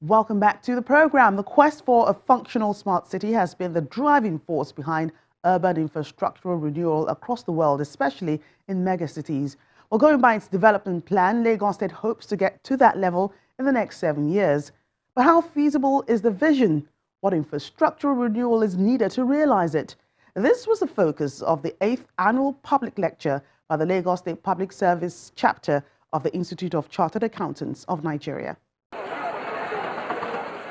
Welcome back to the program. The quest for a functional smart city has been the driving force behind urban infrastructural renewal across the world, especially in megacities. Well, going by its development plan, Lagos State hopes to get to that level in the next 7 years. But how feasible is the vision? What infrastructural renewal is needed to realize it? This was the focus of the 8th annual public lecture by the Lagos State Public Service chapter of the Institute of Chartered Accountants of Nigeria.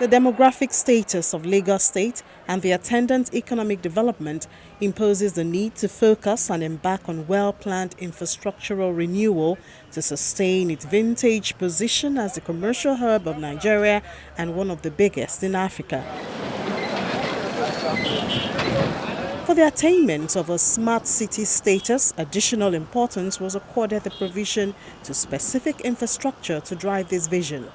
The demographic status of Lagos State and the attendant economic development imposes the need to focus and embark on well-planned infrastructural renewal to sustain its vintage position as the commercial hub of Nigeria and one of the biggest in Africa. For the attainment of a smart city status, additional importance was accorded the provision to specific infrastructure to drive this vision.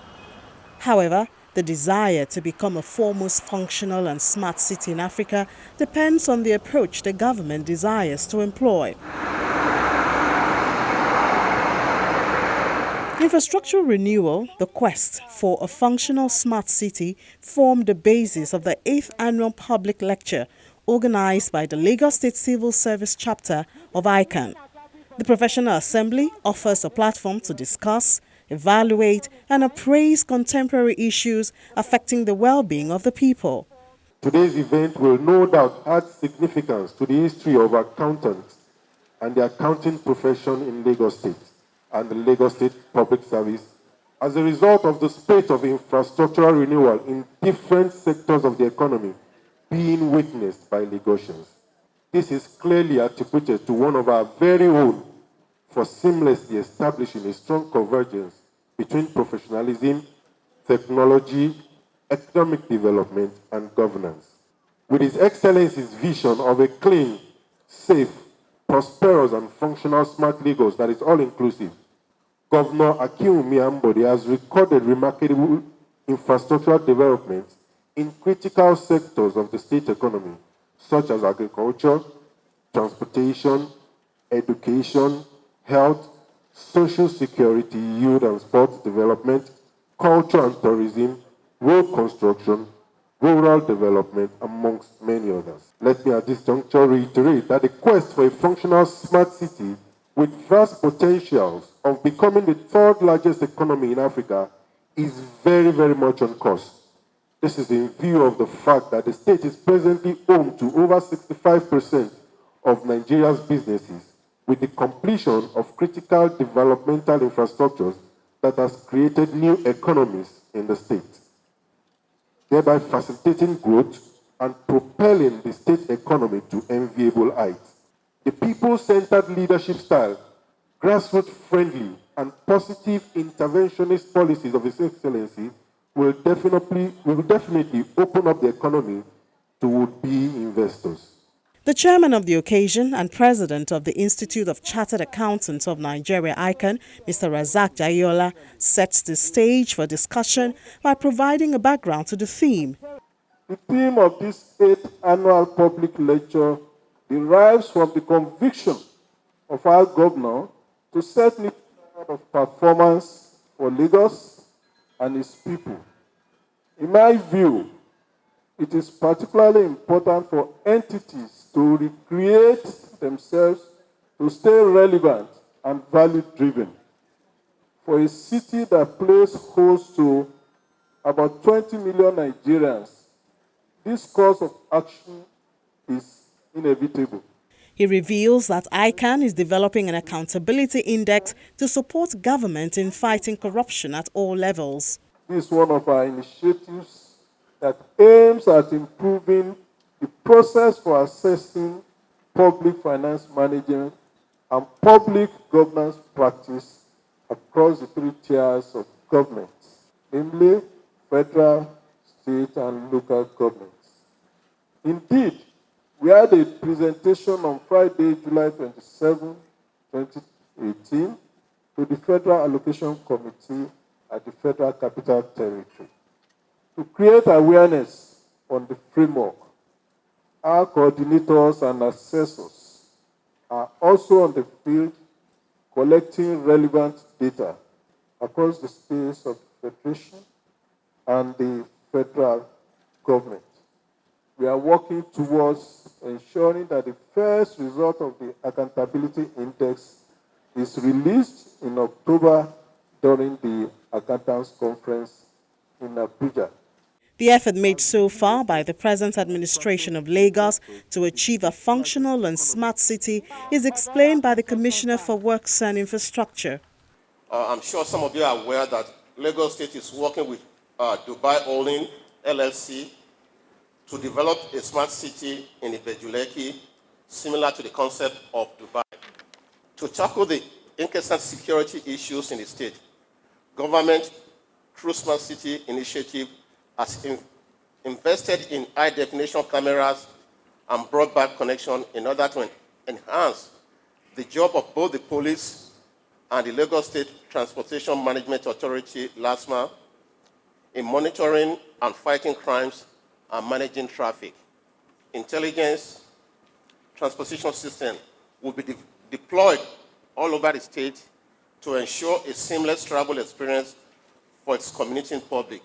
However, the desire to become a foremost functional and smart city in Africa depends on the approach the government desires to employ. Infrastructural renewal, the quest for a functional smart city, formed the basis of the 8th annual public lecture organized by the Lagos State Civil Service chapter of ICANN. The Professional Assembly offers a platform to discuss, evaluate and appraise contemporary issues affecting the well-being of the people. Today's event will no doubt add significance to the history of accountants and the accounting profession in Lagos State and the Lagos State Public Service as a result of the spate of infrastructural renewal in different sectors of the economy being witnessed by Lagosians. This is clearly attributed to one of our very own for seamlessly establishing a strong convergence between professionalism, technology, economic development, and governance. With His Excellency's vision of a clean, safe, prosperous, and functional smart Lagos that is all-inclusive, Governor Akinwumi Ambode has recorded remarkable infrastructural developments in critical sectors of the state economy, such as agriculture, transportation, education, health, social security, youth and sports development, culture and tourism, road construction, rural development, amongst many others. Let me at this juncture reiterate that the quest for a functional smart city with vast potentials of becoming the third largest economy in Africa is very, very much on course. This is in view of the fact that the state is presently home to over 65% of Nigeria's businesses, with the completion of critical developmental infrastructures that has created new economies in the state, thereby facilitating growth and propelling the state economy to enviable heights. The people-centered leadership style, grassroots-friendly, and positive interventionist policies of His Excellency will definitely open up the economy to would-be investors. The chairman of the occasion and president of the Institute of Chartered Accountants of Nigeria, ICANN, Mr. Razak Jayola, sets the stage for discussion by providing a background to the theme. The theme of this 8th annual public lecture derives from the conviction of our governor to set new standard of performance for Lagos and its people. In my view, it is particularly important for entities to recreate themselves to stay relevant and value-driven. For a city that plays host to about 20 million Nigerians, this course of action is inevitable. He reveals that ICANN is developing an accountability index to support government in fighting corruption at all levels. This is one of our initiatives that aims at improving the process for assessing public finance management and public governance practice across the 3 tiers of government, namely federal, state, and local governments. Indeed, we had a presentation on Friday, July 27, 2018, to the Federal Allocation Committee at the Federal Capital Territory to create awareness on the framework. Our coordinators and assessors are also on the field collecting relevant data across the space of the Federation and the federal government. We are working towards ensuring that the first result of the Accountability Index is released in October during the Accountants Conference in Abuja. The effort made so far by the present administration of Lagos to achieve a functional and smart city is explained by the Commissioner for Works and Infrastructure. I'm sure some of you are aware that Lagos State is working with Dubai Holding LLC to develop a smart city in Ibejuleki, similar to the concept of Dubai. To tackle the incessant security issues in the state, government, through Smart City Initiative, has invested in high-definition cameras and broadband connection in order to enhance the job of both the police and the Lagos State Transportation Management Authority, LASMA, in monitoring and fighting crimes and managing traffic. Intelligence transportation system will be deployed all over the state to ensure a seamless travel experience for its community and public.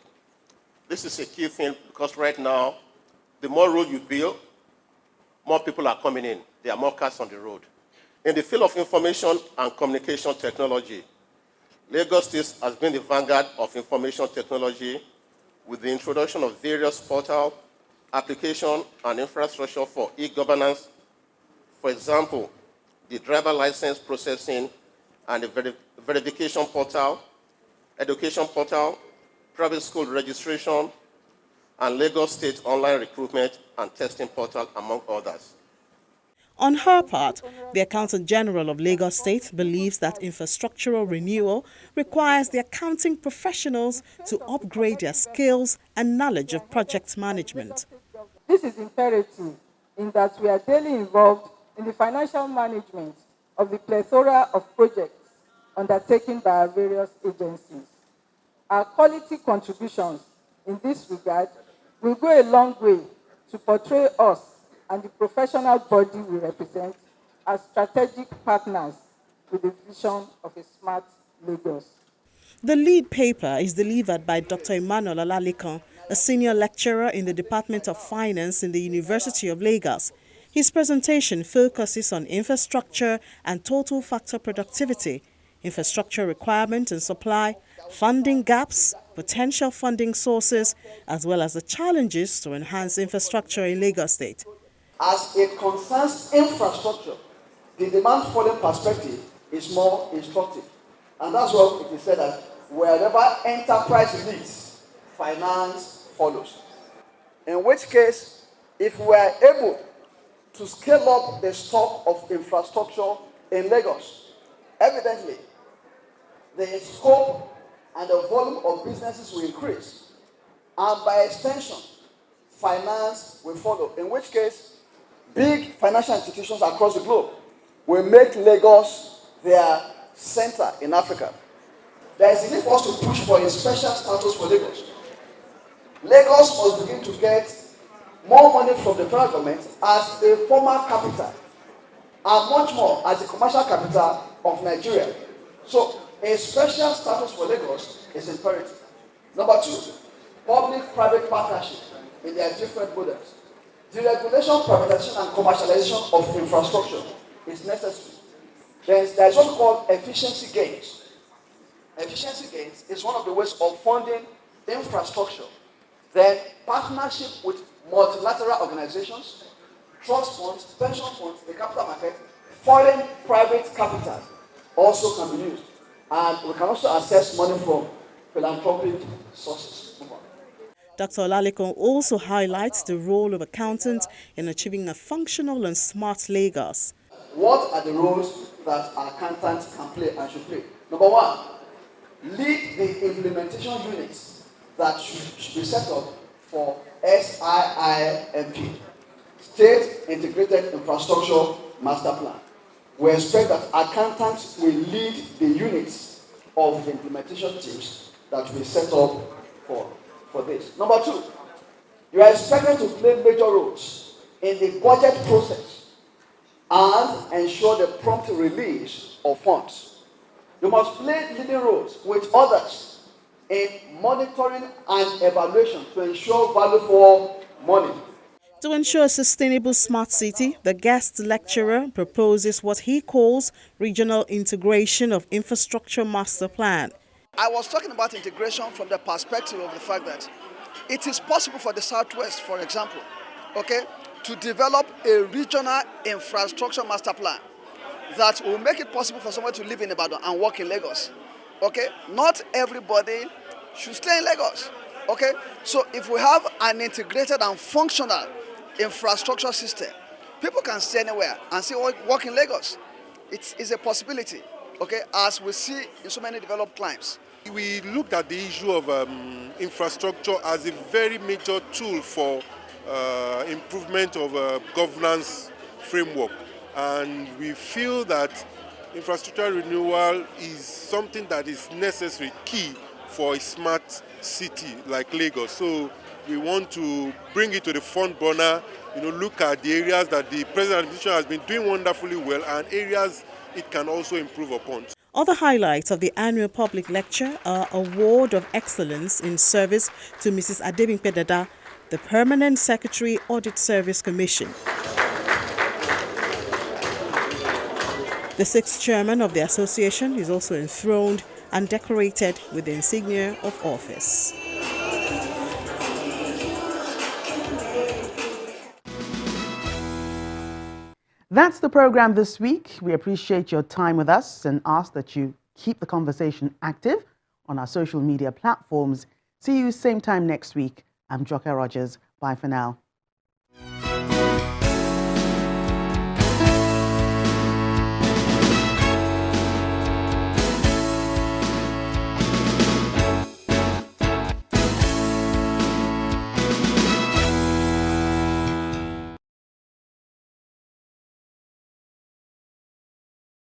This is a key thing because right now, the more road you build, more people are coming in. There are more cars on the road. In the field of information and communication technology, Lagos State has been the vanguard of information technology with the introduction of various portal, application, and infrastructure for e-governance. For example, the driver license processing and the verification portal, education portal, private school registration, and Lagos State online recruitment and testing portal, among others. On her part, the Accountant General of Lagos State believes that infrastructural renewal requires the accounting professionals to upgrade their skills and knowledge of project management. This is imperative in that we are daily involved in the financial management of the plethora of projects undertaken by our various agencies. Our quality contributions in this regard will go a long way to portray us and the professional body we represent as strategic partners with the vision of a smart Lagos. The lead paper is delivered by Dr. Emmanuel Olalekan, a senior lecturer in the Department of Finance in the University of Lagos. His presentation focuses on infrastructure and total factor productivity, infrastructure requirement and supply, funding gaps, potential funding sources, as well as the challenges to enhance infrastructure in Lagos State. As it concerns infrastructure, the demand following perspective is more instructive. And that's why it is said that wherever enterprise leads, finance follows. In which case, if we are able to scale up the stock of infrastructure in Lagos, evidently, the scope and the volume of businesses will increase. And by extension, finance will follow. In which case, big financial institutions across the globe will make Lagos their center in Africa. There is a need for us to push for a special status for Lagos. Lagos must begin to get more money from the federal government as a former capital and much more as a commercial capital of Nigeria. So a special status for Lagos is imperative. Number two, public-private partnership in their different models. Deregulation, privatization, and commercialization of infrastructure is necessary. There is what we call efficiency gains. Efficiency gains is one of the ways of funding infrastructure. Then partnership with multilateral organizations, trust funds, pension funds, the capital market, foreign private capital also can be used. And we can also access money from philanthropic sources. Dr. Olalekan also highlights the role of accountants in achieving a functional and smart Lagos. What are the roles that accountants can play and should play? Number one, lead the implementation units that should be set up for SIIMP, State Integrated Infrastructure Master Plan. We expect that accountants will lead the units of the implementation teams that will be set up for this. Number two, you are expected to play major roles in the budget process and ensure the prompt release of funds. You must play leading roles with others in monitoring and evaluation to ensure value for money. To ensure a sustainable smart city, the guest lecturer proposes what he calls regional integration of infrastructure master plan. I was talking about integration from the perspective of the fact that it is possible for the Southwest, for example, okay, to develop a regional infrastructure master plan that will make it possible for someone to live in Ibadan and work in Lagos. Okay, not everybody should stay in Lagos. Okay, so if we have an integrated and functional infrastructure system, people can stay anywhere and still work in Lagos. It is a possibility. Okay, as we see in so many developed climes. We looked at the issue of infrastructure as a very major tool for improvement of governance framework, and we feel that infrastructure renewal is something that is necessary, key for a smart city like Lagos. So we want to bring it to the front burner, look at the areas that the present administration has been doing wonderfully well and areas it can also improve upon. Other highlights of the annual public lecture are Award of Excellence in Service to Mrs. Adebimpe Dada, the Permanent Secretary Audit Service Commission. The sixth chairman of the association is also enthroned and decorated with the insignia of office. That's the program this week. We appreciate your time with us and ask that you keep the conversation active on our social media platforms. See you same time next week. I'm Joke Rogers. Bye for now.